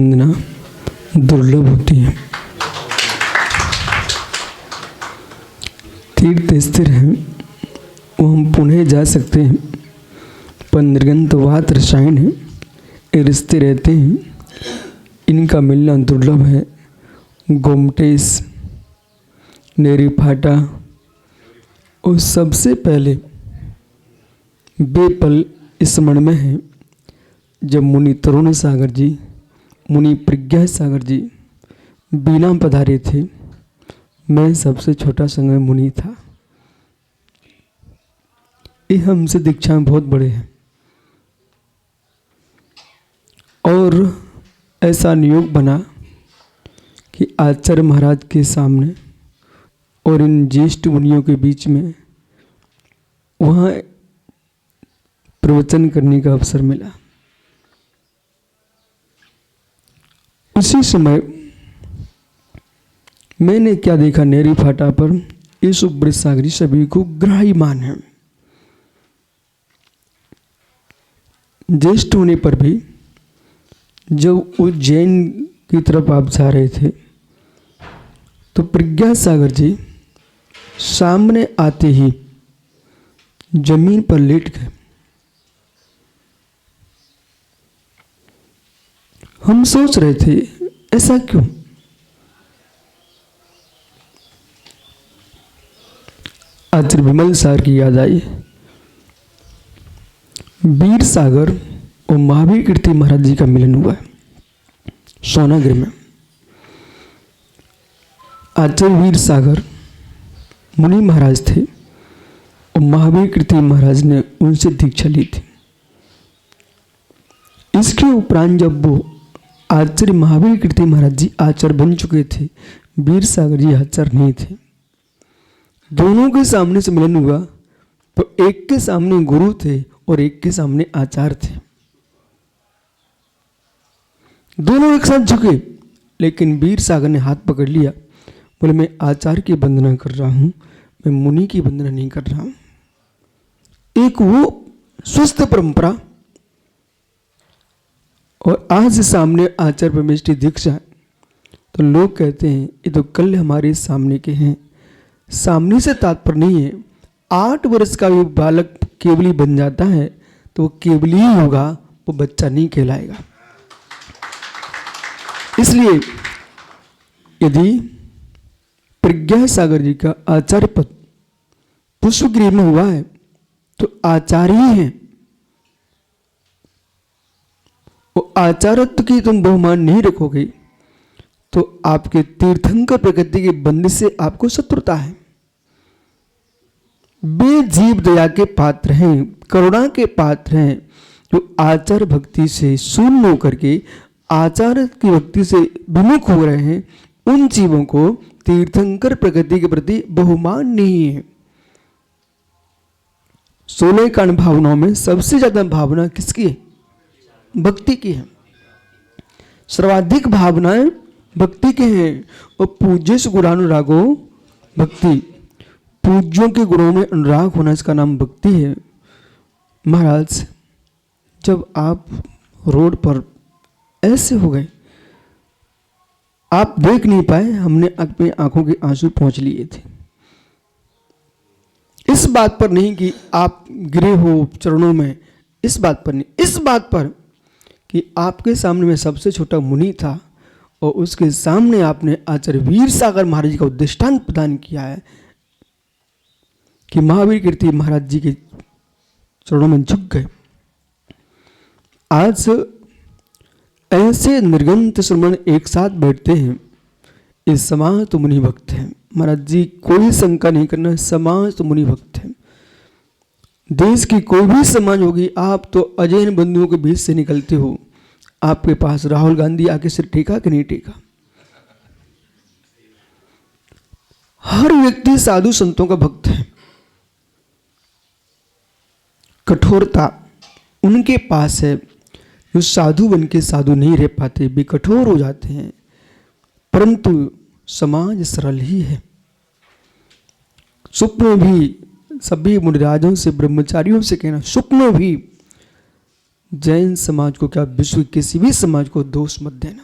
वंदना दुर्लभ होती है। तीर्थ स्थिर हैं, वो हम पुनः जा सकते हैं, पर निर्गंतवात रसायन है, ये रिश्ते रहते हैं, इनका मिलना दुर्लभ है। गोमटेश, नेरी फाटा और सबसे पहले बेपल स्मरण में है जब मुनि तरुण सागर जी, मुनि प्रज्ञा सागर जी बीना पधारे थे। मैं सबसे छोटा संग मुनि था। ये हमसे दीक्षा में बहुत बड़े हैं और ऐसा नियोग बना कि आचार्य महाराज के सामने और इन ज्येष्ठ मुनियों के बीच में वहाँ प्रवचन करने का अवसर मिला। उसी समय मैंने क्या देखा, नेरी फाटा पर ये सुब्रत सागरी सभी को ग्राह्यमान है। ज्येष्ठ होने पर भी जब उज्जैन की तरफ आप जा रहे थे तो प्रज्ञा सागर जी सामने आते ही जमीन पर लेट गए। हम सोच रहे थे ऐसा क्यों? आचार्य विमल सागर की याद आई। वीर सागर और महावीर कीर्ति महाराज जी का मिलन हुआ है सोनागिर में। आचार्य वीर सागर मुनि महाराज थे और महावीर कीर्ति महाराज ने उनसे दीक्षा ली थी। इसके उपरांत जब वो आचार्य महावीर कीर्ति महाराज जी आचार्य बन चुके थे, वीर सागर जी आचार्य नहीं थे। दोनों के सामने से मिलन हुआ तो एक के सामने गुरु थे और एक के सामने आचार्य थे। दोनों एक साथ झुके, लेकिन वीर सागर ने हाथ पकड़ लिया, बोले मैं आचार्य की वंदना कर रहा हूं, मैं मुनि की वंदना नहीं कर रहा हूं। एक वो स्वस्थ परंपरा और आज सामने आचार्य परमेष्टि दीक्षा है तो लोग कहते हैं ये तो कल हमारे सामने के हैं। सामने से तात्पर्य नहीं है, 8 वर्ष का भी बालक केवली बन जाता है तो वो केवली ही होगा, वो बच्चा नहीं कहलाएगा। इसलिए यदि प्रज्ञा सागर जी का आचार्य पद पुष्पगिरी में हुआ है तो आचार्य ही हैं। वो आचार्यत्व की तुम बहुमान नहीं रखोगे तो आपके तीर्थंकर प्रकृति की बंदिश से आपको शत्रुता है। वे जीव दया के पात्र हैं, करुणा के पात्र हैं, जो आचार्य भक्ति से शून्य होकर के आचार्य की भक्ति से विमुख हो रहे हैं। उन जीवों को तीर्थंकर प्रकृति के प्रति बहुमान नहीं है। 16 कांड भावनाओं में सबसे ज्यादा भावना किसकी है? भक्ति की है। सर्वाधिक भावनाएं भक्ति के हैं और पूज्य से गुणानुरागो भक्ति। पूज्यों के गुणों में अनुराग होना, इसका नाम भक्ति है। महाराज जब आप रोड पर ऐसे हो गए, आप देख नहीं पाए, हमने अपनी आंखों के आंसू पहुंच लिए थे। इस बात पर नहीं कि आप गिरे हो चरणों में, इस बात पर नहीं, इस बात पर कि आपके सामने में सबसे छोटा मुनि था और उसके सामने आपने आचार्य वीर सागर महाराज जी का दृष्टांत प्रदान किया है कि महावीर कीर्ति महाराज जी के चरणों में झुक गए। आज ऐसे निर्गंत श्रमण एक साथ बैठते हैं, इस समाज तो मुनि भक्त हैं। महाराज जी कोई शंका नहीं करना, समाज तो मुनि भक्त है। देश की कोई भी समाज होगी, आप तो अजैन बंधुओं के बीच से निकलते हो। आपके पास राहुल गांधी आके सिर टेका कि नहीं टेका? हर व्यक्ति साधु संतों का भक्त है। कठोरता उनके पास है जो साधु बन के साधु नहीं रह पाते, भी कठोर हो जाते हैं। परंतु समाज सरल ही है। स्वप्न भी सभी मुनिराजों से, ब्रह्मचारियों से कहना, स्वप्न भी जैन समाज को क्या, विश्व के किसी भी समाज को दोष मत देना।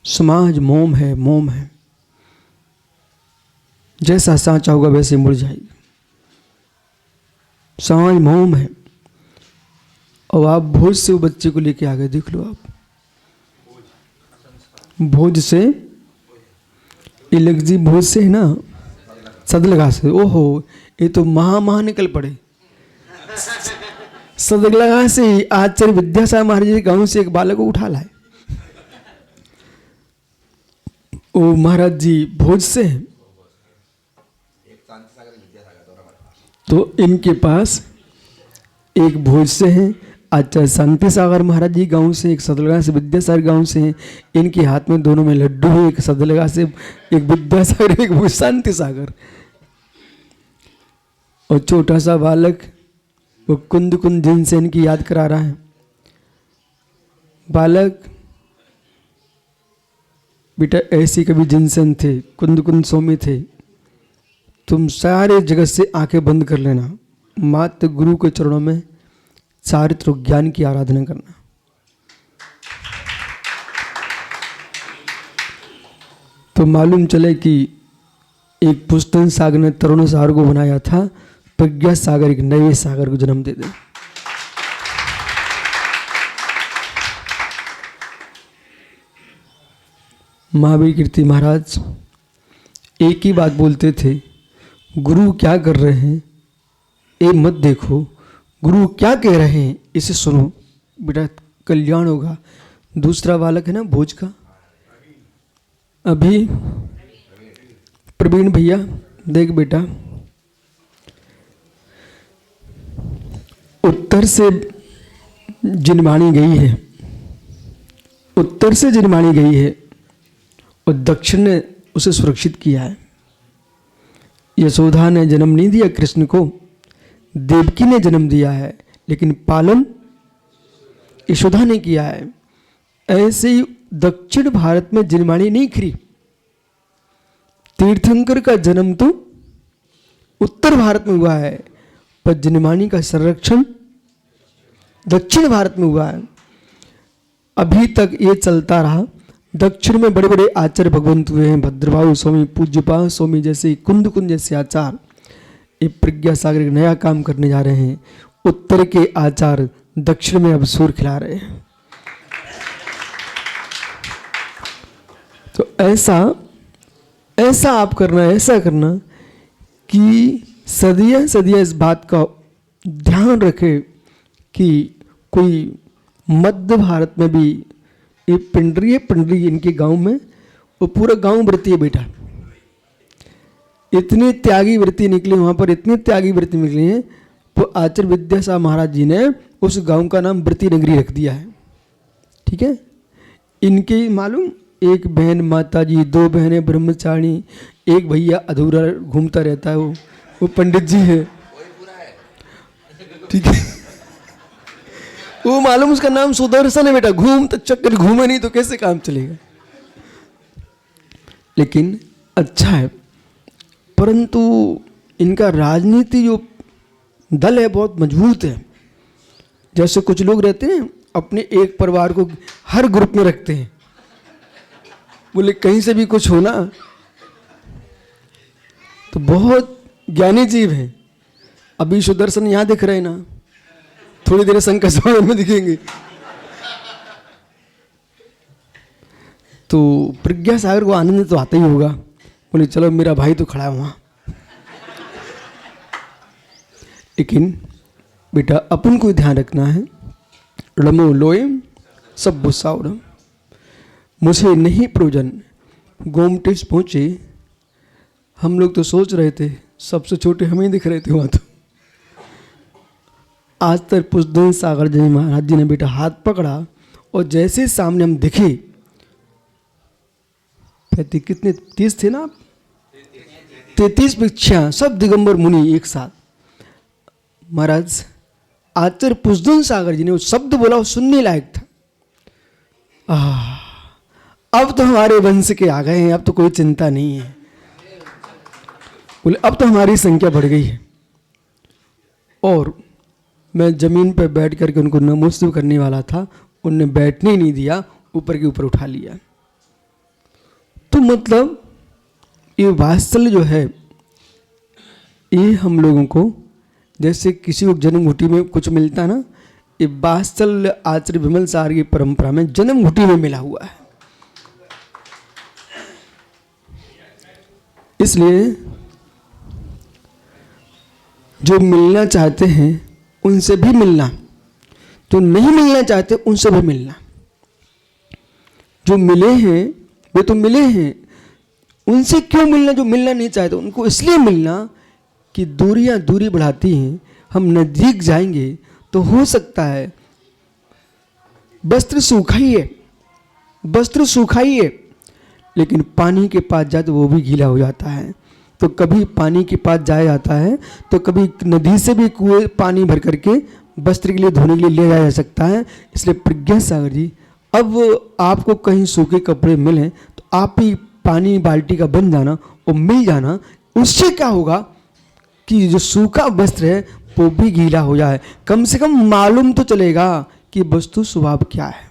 समाज मोम है, मोम है, जैसा सांचा होगा वैसे मुड़ जाएगी। समाज मोम है। और आप भोज से वो बच्चे को लेके आ गए, देख लो आप, भोज से, इलगजी भोज से है ना, सदलगा से, ओहो ये तो महा निकल पड़े। सदलगा से आचार्य विद्यासागर महाराज जी गांव से एक बालक को उठा लाए। ओ महाराज जी भोज से, तो इनके पास एक भोज से है, आचार्य शांति सागर महाराज जी गांव से, एक सदलगा से विद्यासागर गांव से हैं। इनके हाथ में दोनों में लड्डू है, एक सदलगा से, एक विद्यासागर, एक भोज शांति सागर। और छोटा सा बालक वो कुंद कुंद जिनसे इनकी याद करा रहा है। बालक, बेटा ऐसी कभी जिनसन थे, कुंद कुंद स्वामी थे, तुम सारे जगत से आंखें बंद कर लेना, मात्र गुरु के चरणों में चारित्र ज्ञान की आराधना करना। तो मालूम चले कि एक पुस्तन सागर ने तरुण सागर को बनाया था, प्रज्ञा सागर एक नए सागर को जन्म दे दे। महावीर कीर्ति महाराज एक ही बात बोलते थे, गुरु क्या कर रहे हैं ये मत देखो, गुरु क्या कह रहे हैं इसे सुनो, बेटा कल्याण होगा। दूसरा बालक है ना भोज का, अभी प्रवीण भैया, देख बेटा, उत्तर से जिनवाणी गई है, उत्तर से जिनवाणी गई है और दक्षिण ने उसे सुरक्षित किया है। यशोदा ने जन्म नहीं दिया कृष्ण को, देवकी ने जन्म दिया है, लेकिन पालन यशोदा ने किया है। ऐसे ही दक्षिण भारत में जिनवाणी नहीं खरी, तीर्थंकर का जन्म तो उत्तर भारत में हुआ है, पर जिनवाणी का संरक्षण दक्षिण भारत में हुआ है। अभी तक ये चलता रहा। दक्षिण में बड़े बड़े आचार्य भगवंत हुए हैं, भद्रभाव स्वामी, पूज्यपा स्वामी जैसे, कुंद कुंद जैसे आचार्य। ये प्रज्ञा सागर एक नया काम करने जा रहे हैं। उत्तर के आचार्य दक्षिण में अब सूर खिला रहे हैं। तो ऐसा आप करना, ऐसा करना कि सदिया सदिया इस बात का ध्यान रखे कि कोई मध्य भारत में भी ये पिंडरी इनके गांव में, वो पूरा गांव व्रती है बेटा। इतनी त्यागी वृत्ति निकली वहाँ पर, इतनी त्यागी वृत्ति निकली है, तो आचार्य विद्यासागर महाराज जी ने उस गांव का नाम व्रती नगरी रख दिया है। ठीक है, इनके मालूम, एक बहन माता जी, दो बहनें ब्रह्मचारिणी, एक भैया अधूरा घूमता रहता है, वो पंडित जी है। ठीक है, वो मालूम उसका नाम सुदर्शन है बेटा। घूम तो चक्कर, घूमे नहीं तो कैसे काम चलेगा। लेकिन अच्छा है, परंतु इनका राजनीति जो दल है बहुत मजबूत है। जैसे कुछ लोग रहते हैं अपने एक परिवार को हर ग्रुप में रखते हैं, बोले कहीं से भी कुछ हो ना, तो बहुत ज्ञानी जीव है। अभी सुदर्शन यहां दिख रहे ना, थोड़ी देर शंकर स्वामी में दिखेंगे। तो प्रज्ञा सागर को आनंद तो आता ही होगा, बोले चलो मेरा भाई तो खड़ा है वहां। लेकिन बेटा अपन को ध्यान रखना है, रमो लोयम सब बुसाउडम, मुझे नहीं प्रयोजन। गोमटेश पहुंचे, हम लोग तो सोच रहे थे सबसे छोटे हम ही दिख रहे थे वहां। तो आज तक पुष्पन सागर जी महाराज जी ने बेटा हाथ पकड़ा, और जैसे सामने हम दिखे, कितने 30 थे ना आप, 33 भिक्षा, सब दिगंबर मुनि एक साथ। महाराज आचार्य पुष्पन सागर जी ने वो शब्द बोला, वो सुनने लायक था। अब तो हमारे वंश के आ गए हैं, अब तो कोई चिंता नहीं है। बोले अब तो हमारी संख्या बढ़ गई है। और मैं ज़मीन पर बैठ करके उनको नमस्ते करने वाला था, उनने बैठने ही नहीं दिया, ऊपर के ऊपर उठा लिया। तो मतलब ये वात्सल्य जो है, ये हम लोगों को जैसे किसी को जन्म घुटी में कुछ मिलता है ना, ये वात्सल्य आचार्य विमल सार की परंपरा में जन्म घुटी में मिला हुआ है। इसलिए जो मिलना चाहते हैं उनसे भी मिलना, जो नहीं मिलना चाहते उनसे भी मिलना। जो मिले हैं वे तो मिले हैं, उनसे क्यों मिलना जो मिलना नहीं चाहते? उनको इसलिए मिलना कि दूरियां दूरी बढ़ाती हैं। हम नजदीक जाएंगे तो हो सकता है वस्त्र सूखा ही है, वस्त्र सूखा ही है, लेकिन पानी के पास जाए तो वो भी गीला हो जाता है। तो कभी पानी के पास जाया जाता है, तो कभी नदी से भी कुएं पानी भर करके वस्त्र के लिए धोने के लिए ले जाया जा सकता है। इसलिए प्रज्ञा सागर जी, अब आपको कहीं सूखे कपड़े मिलें तो आप ही पानी बाल्टी का बन जाना और मिल जाना। उससे क्या होगा कि जो सूखा वस्त्र है वो भी गीला हो जाए, कम से कम मालूम तो चलेगा कि वस्तु स्वभाव क्या है।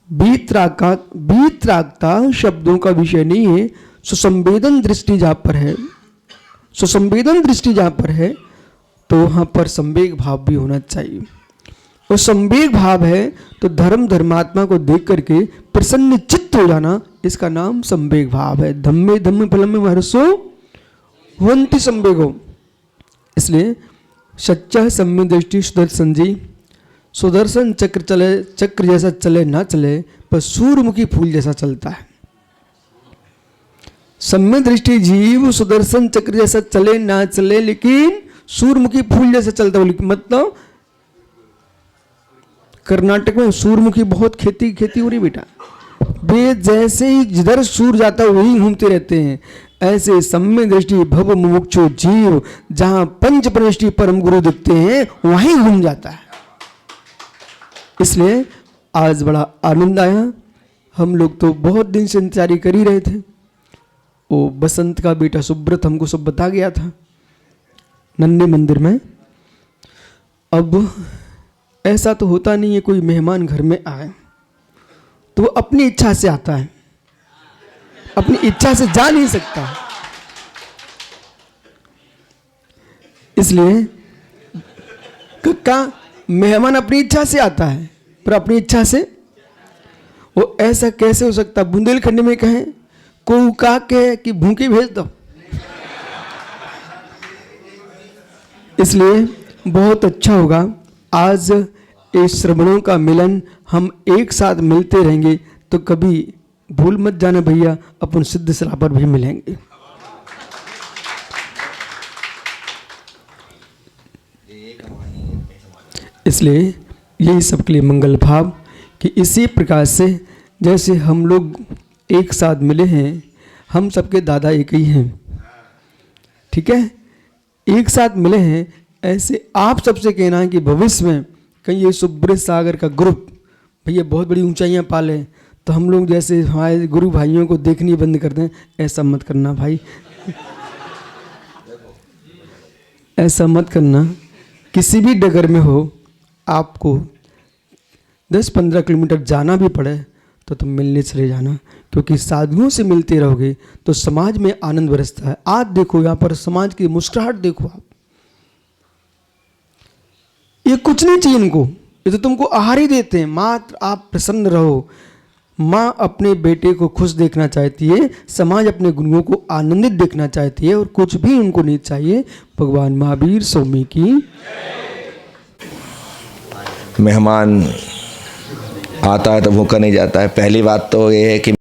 वीतरागता शब्दों का विषय नहीं है, सुसंवेदन दृष्टि जहाँ पर है, सुसंवेदन दृष्टि जहाँ पर है तो वहाँ पर संवेग भाव भी होना चाहिए। और संवेग भाव है तो धर्म धर्मात्मा को देख करके प्रसन्न चित्त हो जाना, इसका नाम संवेग भाव है। धम्मे धम्म फलम महर्षो होन्ति संवेगो। इसलिए सच्चा सम्य दृष्टि सुदर्शन जी, सुदर्शन चक्र चले, चक्र जैसा चले ना चले, पर सूर्यमुखी फूल जैसा चलता है। सम्य दृष्टि जीव सुदर्शन चक्र जैसा चले ना चले, लेकिन सूर्यमुखी फूल जैसा चलता है। मतलब कर्नाटक में सूर्यमुखी बहुत खेती हो रही बेटा, वे जैसे ही जिधर सूर्य जाता है वहीं घूमते रहते हैं। ऐसे सम्य दृष्टि भव मुमुक्षु जीव जहां पंच प्रविष्टि परम गुरु दिखते हैं वहीं घूम जाता है। इसलिए आज बड़ा आनंद आया। हम लोग तो बहुत दिन से इंतजारी कर ही रहे थे। वो बसंत का बेटा सुब्रत हमको सब बता गया था नन्हे मंदिर में। अब ऐसा तो होता नहीं है कोई मेहमान घर में आए तो वो अपनी इच्छा से आता है, अपनी इच्छा से जा नहीं सकता। इसलिए कक्का मेहमान अपनी इच्छा से आता है, पर अपनी इच्छा से वो ऐसा कैसे हो सकता? बुंदेलखंड में कहें को का के कि भूखे भेज दो। इसलिए बहुत अच्छा होगा आज इस श्रवणों का मिलन, हम एक साथ मिलते रहेंगे तो कभी भूल मत जाना भैया, अपन सिद्ध सलाह पर भी मिलेंगे। इसलिए यही सबके लिए मंगल भाव कि इसी प्रकार से जैसे हम लोग एक साथ मिले हैं, हम सबके दादा एक ही हैं, ठीक है, एक साथ मिले हैं। ऐसे आप सबसे कहना है कि भविष्य में कहीं ये सुब्रत सागर का ग्रुप भैया बहुत बड़ी ऊंचाइयां पाले तो हम लोग जैसे हमारे गुरु भाइयों को देखनी बंद कर दें, ऐसा मत करना भाई। ऐसा मत करना। किसी भी डगर में हो, आपको 10-15 किलोमीटर जाना भी पड़े तो तुम मिलने चले जाना, क्योंकि साधुओं से मिलते रहोगे तो समाज में आनंद बरसता है। आज देखो यहाँ पर समाज की मुस्कुराहट देखो आप, ये कुछ नहीं चाहिए इनको, ये तो तुमको आहार ही देते हैं। मात्र आप प्रसन्न रहो। माँ अपने बेटे को खुश देखना चाहती है, समाज अपने गुरुओं को आनंदित देखना चाहती है, और कुछ भी उनको नहीं चाहिए। भगवान महावीर स्वामी की। मेहमान आता है तो भूखा नहीं जाता है। पहली बात तो ये है कि